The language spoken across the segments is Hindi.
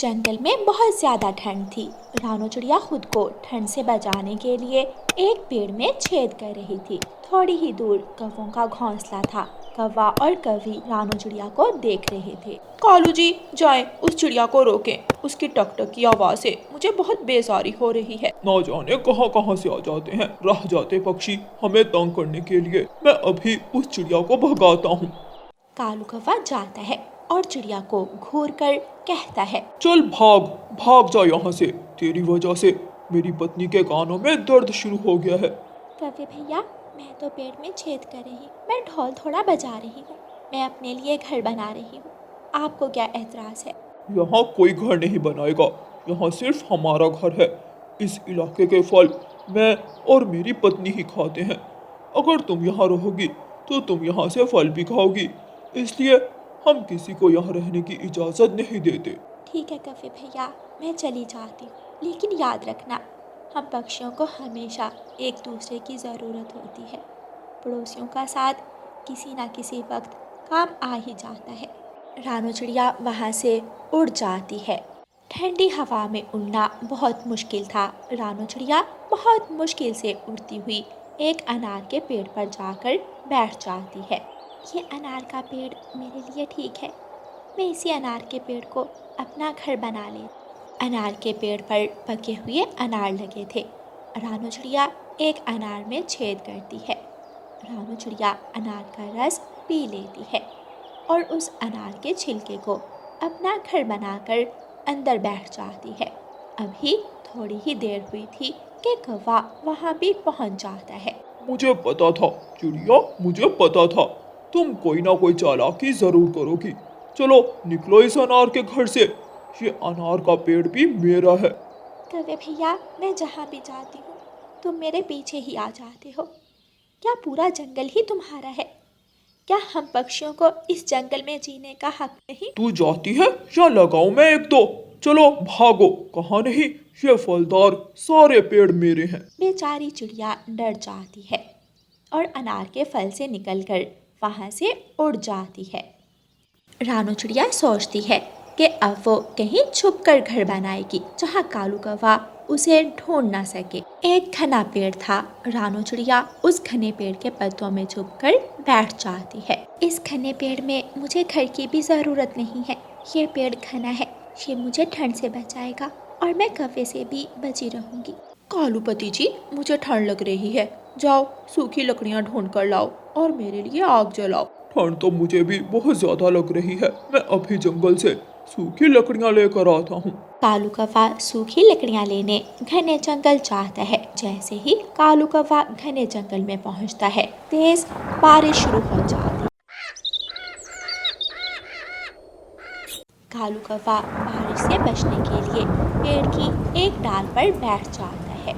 जंगल में बहुत ज़्यादा ठंड थी। रानू चिड़िया खुद को ठंड से बचाने के लिए एक पेड़ में छेद कर रही थी। थोड़ी ही दूर कौवों का घोंसला था। कौवा और कौवी रानू चिड़िया को देख रहे थे। कालू जी जाएं, उस चिड़िया को रोकें। उसकी टकटक की आवाज़ से मुझे बहुत बेजारी हो रही है। ना जाने कहां कहां से आ जाते हैं राह जाते पक्षी हमें तंग करने के लिए। मैं अभी उस चिड़िया को भगाता हूँ। कालू कौवा जाता है और चिड़िया को घूर कर कहता है, चल भाग भाग जा यहाँ से। तेरी वजह से मेरी पत्नी के कानों में दर्द शुरू हो गया है। कौवे भैया, मैं तो पेड़ में छेद कर रही, मैं ढोल थोड़ा बजा रही हूँ। मैं अपने लिए घर बना रही हूँ। आपको क्या एतराज़ है? यहाँ कोई घर नहीं बनाएगा, यहाँ सिर्फ हमारा घर है। इस इलाके के फल मैं और मेरी पत्नी ही खाते हैं। अगर तुम यहाँ रहोगी तो तुम यहाँ से फल भी खाओगी, इसलिए हम किसी को यहाँ रहने की इजाज़त नहीं देते। ठीक है कौवे भैया, मैं चली जाती हूँ, लेकिन याद रखना, हम पक्षियों को हमेशा एक दूसरे की ज़रूरत होती है। पड़ोसियों का साथ किसी न किसी वक्त काम आ ही जाता है। रानू चिड़िया वहाँ से उड़ जाती है। ठंडी हवा में उड़ना बहुत मुश्किल था। रानू चिड़िया बहुत मुश्किल से उड़ती हुई एक अनार के पेड़ पर जाकर बैठ जाती है। ये अनार का पेड़ मेरे लिए ठीक है, मैं इसी अनार के पेड़ को अपना घर बना ले। अनार के पेड़ पर पके हुए अनार लगे थे। रानू चिड़िया एक अनार में छेद करती है। रानू चिड़िया अनार का रस पी लेती है और उस अनार के छिलके को अपना घर बनाकर अंदर बैठ जाती है। अभी थोड़ी ही देर हुई थी कि कौवा वहाँ भी पहुँच जाता है। मुझे पता था चिड़िया, मुझे पता था तुम कोई ना कोई चालाकी जरूर करोगी। चलो निकलो इस अनार के घर से, ये अनार का पेड़ भी मेरा है। कौवे भैया, मैं जहाँ भी जाती हूँ तुम मेरे पीछे ही आ जाते हो। क्या पूरा जंगल ही तुम्हारा है? क्या हम पक्षियों को इस जंगल में जीने का हक नहीं? तू जाती है या लगाऊं मैं एक दो? चलो भागो। कहाँ नहीं, ये फलदार सारे पेड़ मेरे हैं। बेचारी चिड़िया डर जाती है और अनार के फल से निकलकर वहाँ से उड़ जाती है। रानू चिड़िया सोचती है कि अब वो कहीं छुप कर घर बनाएगी जहाँ कालू कौवा उसे ढूंढ ना सके। एक घना पेड़ था। रानू चिड़िया उस घने पेड़ के पत्तों में छुपकर बैठ जाती है। इस घने पेड़ में मुझे घर की भी ज़रूरत नहीं है। ये पेड़ घना है, ये मुझे ठंड से बचाएगा और मैं कौवे से भी बची रहूँगी। कालूपति जी, मुझे ठंड लग रही है। जाओ सूखी लकड़ियाँ ढूंढ कर लाओ और मेरे लिए आग जलाओ। ठंड तो मुझे भी बहुत ज्यादा लग रही है। मैं अभी जंगल से सूखी लकड़ियाँ लेकर आता हूँ। कालू कौवा सूखी लकड़ियाँ लेने घने जंगल जाता है। जैसे ही कालू कौवा घने जंगल में पहुँचता है, तेज बारिश शुरू हो जाती। कालू कौवा बारिश से बचने के लिए पेड़ की एक डाल पर बैठ जाता है।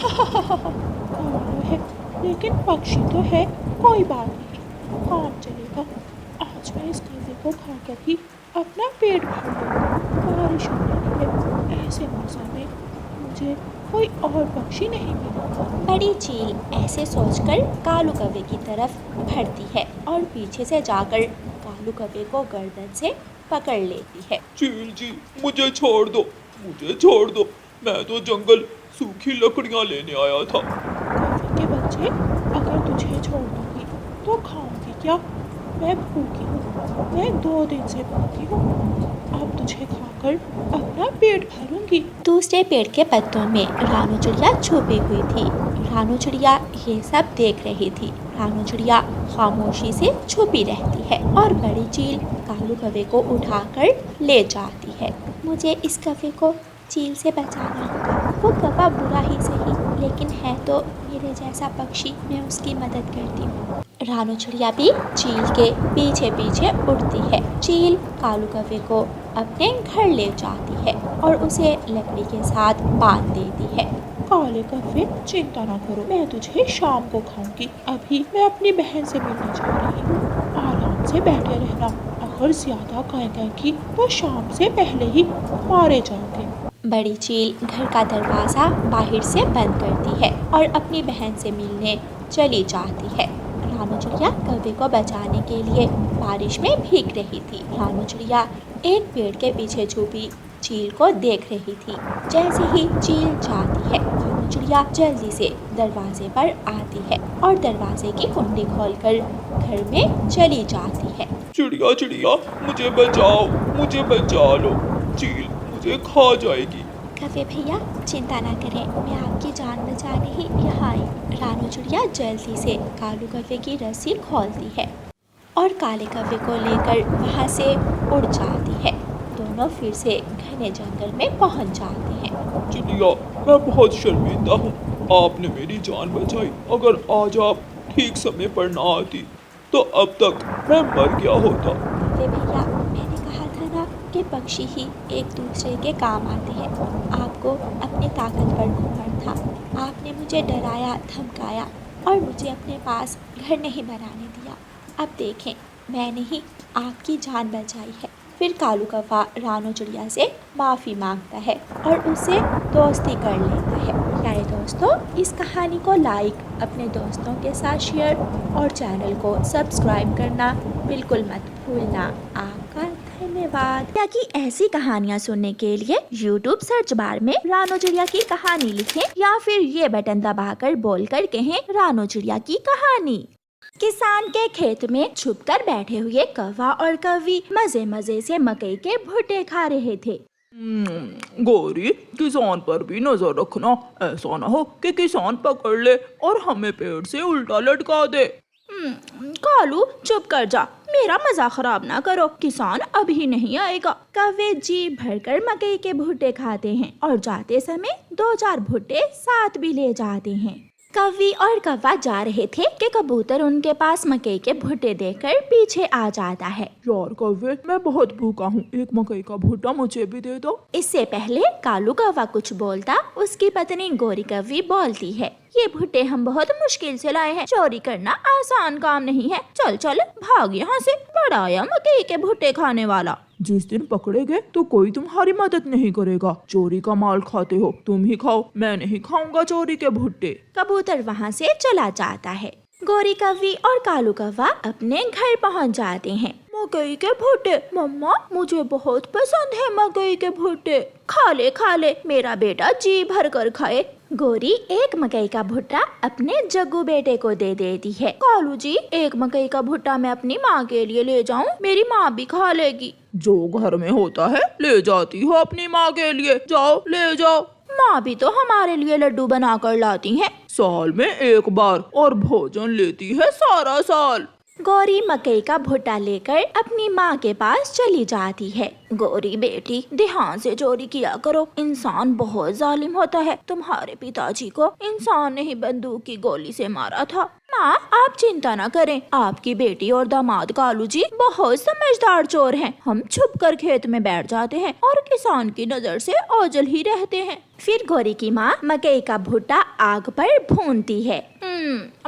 कालू है लेकिन पक्षी तो है, कोई बात नहीं, काम चलेगा। आज मैं इस कौवे को खाकर ही अपना पेट भर लूँगा। बारिश हो रही है, ऐसे मौसम में मुझे कोई और पक्षी नहीं मिलेगा। बड़ी चील ऐसे सोचकर कालू कौवे की तरफ बढ़ती है और पीछे से जाकर कालू कौवे को गर्दन से पकड़ लेती है। चील जी, मुझे छोड़ दो, मुझे छोड़ दो। मैं तो जंगल सूखी लकड़ियाँ लेने आया था। कौवे के बच्चे, अगर तुझे छोड़ दूँगी तो खाऊंगी क्या? मैं भूखी हूँ, मैं 2 दिन से भूखी हूँ। अब तुझे खाकर अपना पेट भरूंगी। दूसरे पेड़ के पत्तों में रानू चिड़िया छुपी हुई थी। रानू चिड़िया ये सब देख रही थी। रानू चिड़िया खामोशी से छुपी रहती है और बड़ी चील कालू कौवे को उठाकर ले जाती है। मुझे इस कौवे को चील से बचाना होगा। वो कौवा बुरा ही सही, लेकिन है तो मेरे जैसा पक्षी। मैं उसकी मदद करती हूँ। रानू चिड़िया भी चील के पीछे पीछे उड़ती है। चील कालू कौवे को अपने घर ले जाती है और उसे लकड़ी के साथ बांध देती है। काले कौवे, चिंता ना करो, मैं तुझे शाम को खाऊंगी। अभी मैं अपनी बहन से मिलने जा रही हूँ। आराम से बैठे रहना, अगर ज्यादा कहेंगी तो शाम से पहले ही मारे जाओगे। बड़ी चील घर का दरवाज़ा बाहर से बंद करती है और अपनी बहन से मिलने चली जाती है। रानू चिड़िया कौवे को बचाने के लिए बारिश में भीग रही थी। रानू चिड़िया एक पेड़ के पीछे छुपी चील को देख रही थी। जैसे ही चील जाती है, कालू चिड़िया जल्दी से दरवाजे पर आती है और दरवाजे की कुंडी खोलकर घर में चली जाती है। चिड़िया चिड़िया, मुझे बचाओ, मुझे बचा लो, चील मुझे खा जाएगी। कव्वे भैया चिंता ना करें, मैं आपकी जान बचाने ही यहाँ आई। रानू चिड़िया जल्दी से कालू कव्वे की रस्सी खोलती है और काले कव्वे को लेकर वहाँ से उड़ जाती है। दोनों फिर से घने जंगल में पहुँच जाते हैं। चिड़िया, मैं बहुत शर्मिंदा हूँ, आपने मेरी जान बचाई। अगर आज आप ठीक समय पर ना आती तो अब तक मैं मर गया होता। कव्वे भैया, मैंने कहा था ना कि पक्षी ही एक दूसरे के काम आते हैं। आपको अपनी ताकत पर घमंड था। आपने मुझे डराया, धमकाया और मुझे अपने पास घर नहीं बनाने दिया। अब देखें, मैंने ही आपकी जान बचाई है। फिर कालू कौवा रानू चिड़िया से माफ़ी मांगता है और उससे दोस्ती कर लेता है। प्यारे दोस्तों, इस कहानी को लाइक, अपने दोस्तों के साथ शेयर और चैनल को सब्सक्राइब करना बिल्कुल मत भूलना। आपका धन्यवाद। ताकि ऐसी कहानियाँ सुनने के लिए YouTube सर्च बार में रानू चिड़िया की कहानी लिखें या फिर ये बटन दबाकर बोलकर कहें रानू चिड़िया की कहानी। किसान के खेत में छुपकर बैठे हुए कौवा और कौवी मजे मजे से मकई के भुट्टे खा रहे थे। गौरी, किसान पर भी नजर रखना, ऐसा ना हो कि किसान पकड़ ले और हमें पेड़ से उल्टा लटका दे। कालू चुप कर जा, मेरा मजाक खराब ना करो, किसान अभी नहीं आएगा। कौवे जी भरकर मकई के भुट्टे खाते हैं और जाते समय 2-4 भुट्टे साथ भी ले जाते हैं। कौवी और कौवा जा रहे थे कि कबूतर उनके पास मकई के भुट्टे देकर पीछे आ जाता है। यार कौवे, मैं बहुत भूखा हूँ, एक मकई का भुट्टा मुझे भी दे दो। इससे पहले कालू कौवा कुछ बोलता, उसकी पत्नी गोरी कौवी बोलती है, ये भुट्टे हम बहुत मुश्किल से लाए हैं, चोरी करना आसान काम नहीं है। चल चल भाग यहाँ से, बड़ा आया मकई के भुट्टे खाने वाला। जिस दिन पकड़े गए तो कोई तुम्हारी मदद नहीं करेगा। चोरी का माल खाते हो, तुम ही खाओ, मैं नहीं खाऊंगा चोरी के भुट्टे। कबूतर वहाँ से चला जाता है। गोरी कौवी और कालू कौवा अपने घर पहुँच जाते हैं। मकई के भुट्टे, मम्मा मुझे बहुत पसंद है मकई के भुट्टे, खा ले, मेरा बेटा जी भर कर खाए। गोरी एक मकई का भुट्टा अपने जग्गू बेटे को दे देती है। कालू जी, एक मकई का भुट्टा मैं अपनी माँ के लिए ले जाऊँ, मेरी माँ भी खा लेगी। जो घर में होता है ले जाती हो अपनी माँ के लिए, जाओ ले जाओ। माँ भी तो हमारे लिए लड्डू बना कर लाती हैं। साल में एक बार और भोजन लेती है सारा साल। गौरी मकई का भुट्टा लेकर अपनी माँ के पास चली जाती है। गौरी बेटी, ध्यान से चोरी किया करो, इंसान बहुत जालिम होता है। तुम्हारे पिताजी को इंसान ने ही बंदूक की गोली से मारा था। माँ आप चिंता न करें, आपकी बेटी और दामाद कालू जी बहुत समझदार चोर हैं। हम छुप कर खेत में बैठ जाते हैं और किसान की नजर से ओझल ही रहते हैं। फिर गौरी की माँ मकई का भुट्टा आग पर भूनती है।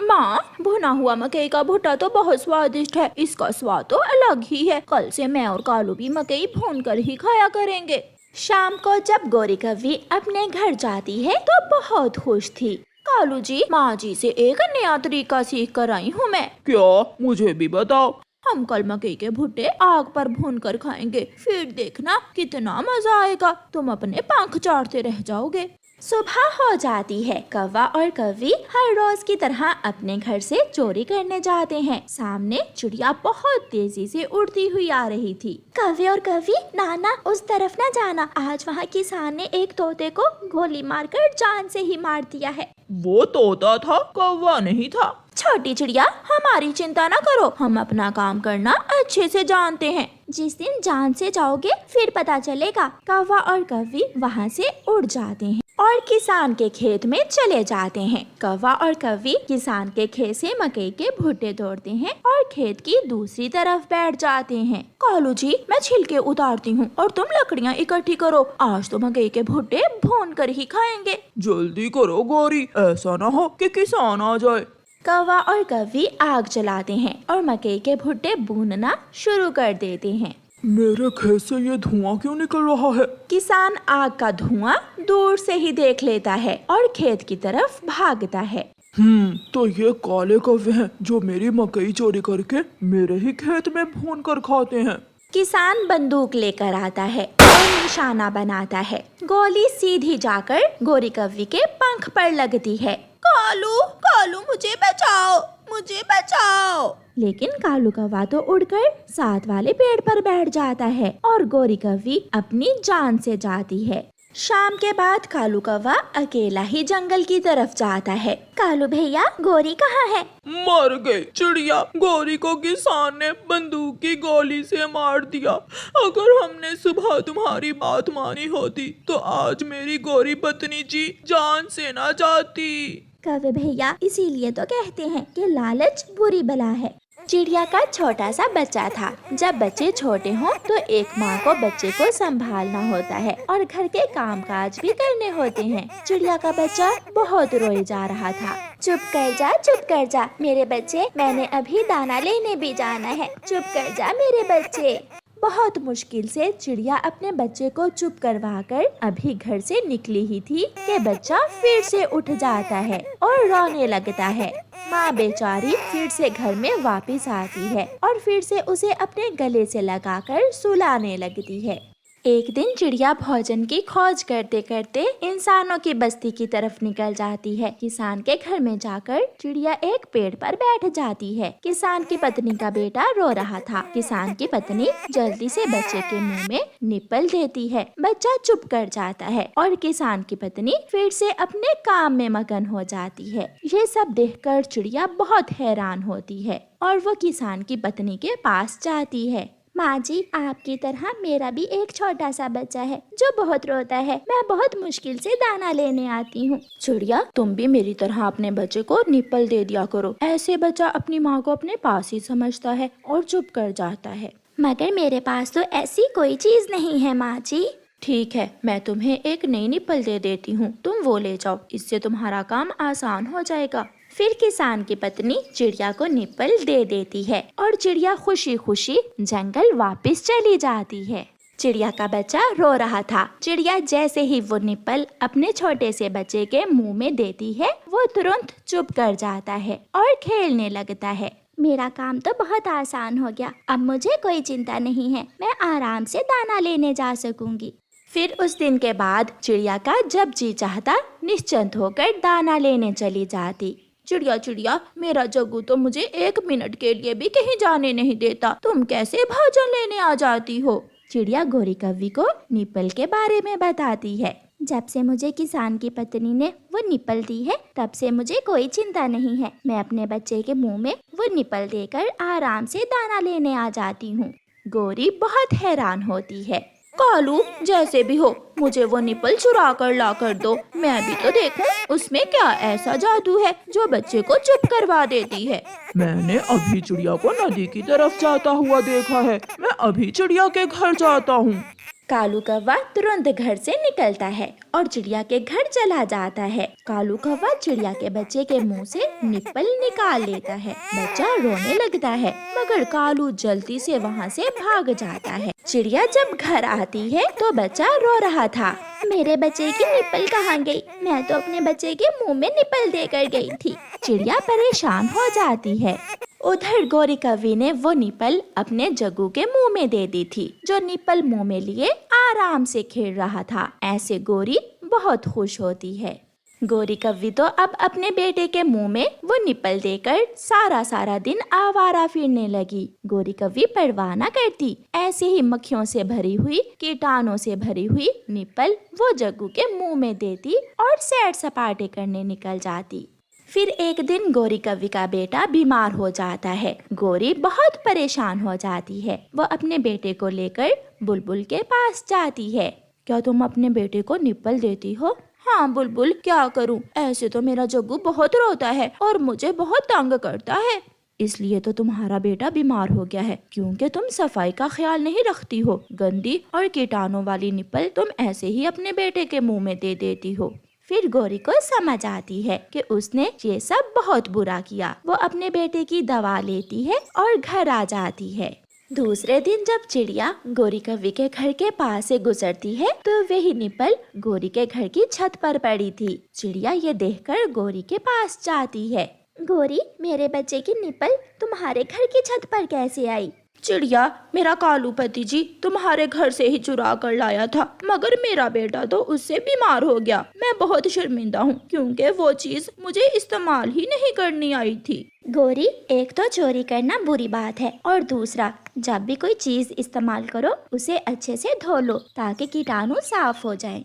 माँ, भुना हुआ मकई का भुट्टा तो बहुत स्वादिष्ट है, इसका स्वाद तो अलग ही है। कल से मैं और कालू भी मकई भून कर ही खाया करेंगे। शाम को जब गौरी कौवी अपने घर जाती है तो बहुत खुश थी। कालू जी, माँ जी से एक नया तरीका सीख कर आई हूँ मैं। क्या? मुझे भी बताओ। हम कल मकई के भुट्टे आग पर भून कर खाएंगे, फिर देखना कितना मजा आएगा, तुम अपने पंख चाटते रह जाओगे। सुबह हो जाती है। कौवा और कौवी हर रोज की तरह अपने घर से चोरी करने जाते हैं। सामने चिड़िया बहुत तेजी से उड़ती हुई आ रही थी। कौवे और कौवी, नाना उस तरफ न जाना, आज वहाँ किसान ने एक तोते को गोली मारकर जान से ही मार दिया है। वो तोता था, कौवा नहीं था। छोटी चिड़िया, हमारी चिंता न करो, हम अपना काम करना अच्छे से जानते हैं। जिस दिन जान से जाओगे फिर पता चलेगा। कौवा और कौवी वहाँ से उड़ जाते हैं और किसान के खेत में चले जाते हैं। कौवा और कौवी किसान के खेत से मकई के भुट्टे तोड़ते हैं और खेत की दूसरी तरफ बैठ जाते हैं। कालू जी, मैं छिलके उतारती हूँ और तुम लकड़ियाँ इकट्ठी करो, आज तो मकई के भुट्टे भून कर ही खाएंगे। जल्दी करो गौरी, ऐसा ना हो कि किसान आ जाए। कौवा और कौवी आग जलाते हैं और मकई के भुट्टे भूनना शुरू कर देते हैं। मेरे खेत से ये धुआं क्यों निकल रहा है? किसान आग का धुआं दूर से ही देख लेता है और खेत की तरफ भागता है। तो ये काले कौवे हैं जो मेरी मकई चोरी करके मेरे ही खेत में भून कर खाते हैं। किसान बंदूक लेकर आता है और और निशाना बनाता है। गोली सीधी जाकर गोरी कव्वी के पंख पर लगती है। कालू कालू मुझे बचाओ, मुझे बचाओ। लेकिन कालू कौवा तो उड़कर साथ वाले पेड़ पर बैठ जाता है और गोरी कव्वी अपनी जान से जाती है। शाम के बाद कालू कौवा अकेला ही जंगल की तरफ जाता है। कालू भैया, गोरी कहाँ है? मर गई चिड़िया। गोरी को किसान ने बंदूक की गोली से मार दिया। अगर हमने सुबह तुम्हारी बात मानी होती तो आज मेरी गोरी पत्नी जी जान से ना जाती। कौवे भैया, इसीलिए तो कहते हैं कि लालच बुरी बला है। चिड़िया का छोटा सा बच्चा था। जब बच्चे छोटे हों तो एक माँ को बच्चे को संभालना होता है और घर के कामकाज भी करने होते हैं। चिड़िया का बच्चा बहुत रोए जा रहा था। चुप कर जा मेरे बच्चे, मैंने अभी दाना लेने भी जाना है। चुप कर जा मेरे बच्चे। बहुत मुश्किल से चिड़िया अपने बच्चे को चुप करवाकर अभी घर से निकली ही थी कि बच्चा फिर से उठ जाता है और रोने लगता है। माँ बेचारी फिर से घर में वापस आती है और फिर से उसे अपने गले से लगाकर सुलाने लगती है। एक दिन चिड़िया भोजन की खोज करते करते इंसानों की बस्ती की तरफ निकल जाती है। किसान के घर में जाकर चिड़िया एक पेड़ पर बैठ जाती है। किसान की पत्नी का बेटा रो रहा था। किसान की पत्नी जल्दी से बच्चे के मुंह में निप्पल देती है। बच्चा चुप कर जाता है और किसान की पत्नी फिर से अपने काम में मगन हो जाती है। ये सब देखकर चिड़िया बहुत हैरान होती है और वो किसान की पत्नी के पास जाती है। माँ जी, आपकी तरह मेरा भी एक छोटा सा बच्चा है जो बहुत रोता है। मैं बहुत मुश्किल से दाना लेने आती हूँ। चिड़िया, तुम भी मेरी तरह अपने बच्चे को निप्पल दे दिया करो। ऐसे बच्चा अपनी माँ को अपने पास ही समझता है और चुप कर जाता है। मगर मेरे पास तो ऐसी कोई चीज नहीं है माँ जी। ठीक है, मैं तुम्हें एक नई निप्पल दे देती हूँ, तुम वो ले जाओ, इससे तुम्हारा काम आसान हो जाएगा। फिर किसान की पत्नी चिड़िया को निप्पल दे देती है और चिड़िया खुशी खुशी जंगल वापस चली जाती है। चिड़िया का बच्चा रो रहा था। चिड़िया जैसे ही वो निप्पल अपने छोटे से बच्चे के मुंह में देती है, वो तुरंत चुप कर जाता है और खेलने लगता है। मेरा काम तो बहुत आसान हो गया, अब मुझे कोई चिंता नहीं है, मैं आराम से दाना लेने जा सकूंगी। फिर उस दिन के बाद चिड़िया का जब जी चाहता निश्चिंत होकर दाना लेने चली जाती। चिड़िया चिड़िया, मेरा जग्गू तो मुझे 1 मिनट के लिए भी कहीं जाने नहीं देता, तुम कैसे भोजन लेने आ जाती हो? चिड़िया गोरी कव्वी को निप्पल के बारे में बताती है। जब से मुझे किसान की पत्नी ने वो निप्पल दी है, तब से मुझे कोई चिंता नहीं है। मैं अपने बच्चे के मुंह में वो निप्पल देकर आराम से दाना लेने आ जाती हूँ। गोरी बहुत हैरान होती है। कालू, जैसे भी हो मुझे वो निप्पल चुरा कर ला कर दो, मैं भी तो देखूं उसमें क्या ऐसा जादू है जो बच्चे को चुप करवा देती है। मैंने अभी चिड़िया को नदी की तरफ जाता हुआ देखा है। मैं अभी चिड़िया के घर जाता हूँ। कालू कौवा तुरंत घर से निकलता है और चिड़िया के घर चला जाता है। कालू कौवा चिड़िया के बच्चे के मुंह से निप्पल निकाल लेता है। बच्चा रोने लगता है, मगर कालू जल्दी से वहाँ से भाग जाता है। चिड़िया जब घर आती है तो बच्चा रो रहा था। मेरे बच्चे की निप्पल कहाँ गई? मैं तो अपने बच्चे के मुंह में निप्पल देकर गई थी। चिड़िया परेशान हो जाती है। उधर गोरी कव्वी ने वो निप्पल अपने जग्गू के मुंह में दे दी थी, जो निप्पल मुंह में लिए आराम से खेल रहा था। ऐसे गोरी बहुत खुश होती है। गोरी कव्वी तो अब अपने बेटे के मुंह में वो निप्पल देकर सारा दिन आवारा फिरने लगी। गोरी कव्वी परवाह न करती, ऐसे ही मक्खियों से भरी हुई, कीटाणुओं से भरी हुई निप्पल वो जग्गू के मुंह में देती और सैर सपाटे करने निकल जाती। फिर एक दिन गोरी कव्वी का बेटा बीमार हो जाता है। गोरी बहुत परेशान हो जाती है। वो अपने बेटे को लेकर बुलबुल के पास जाती है। क्या तुम अपने बेटे को निप्पल देती हो? हाँ बुलबुल, क्या करूं? ऐसे तो मेरा जग्गू बहुत रोता है और मुझे बहुत तंग करता है। इसलिए तो तुम्हारा बेटा बीमार हो गया है, क्योंकि तुम सफाई का ख्याल नहीं रखती हो। गंदी और कीटाणु वाली निप्पल तुम ऐसे ही अपने बेटे के मुंह में दे देती हो। फिर गोरी को समझ आती है कि उसने ये सब बहुत बुरा किया। वो अपने बेटे की दवा लेती है और घर आ जाती है। दूसरे दिन जब चिड़िया गोरी कव्वी के घर के पास से गुजरती है तो वही निप्पल गोरी के घर की छत पर पड़ी थी। चिड़िया ये देखकर गोरी के पास जाती है। गोरी, मेरे बच्चे की निप्पल तुम्हारे घर की छत पर कैसे आई? चिड़िया, मेरा कालू पति जी तुम्हारे घर से ही चुरा कर लाया था, मगर मेरा बेटा तो उससे बीमार हो गया। मैं बहुत शर्मिंदा हूँ क्योंकि वो चीज मुझे इस्तेमाल ही नहीं करनी आई थी। गौरी, एक तो चोरी करना बुरी बात है और दूसरा, जब भी कोई चीज इस्तेमाल करो उसे अच्छे से धो लो ताकि कीटाणु साफ हो जाएं।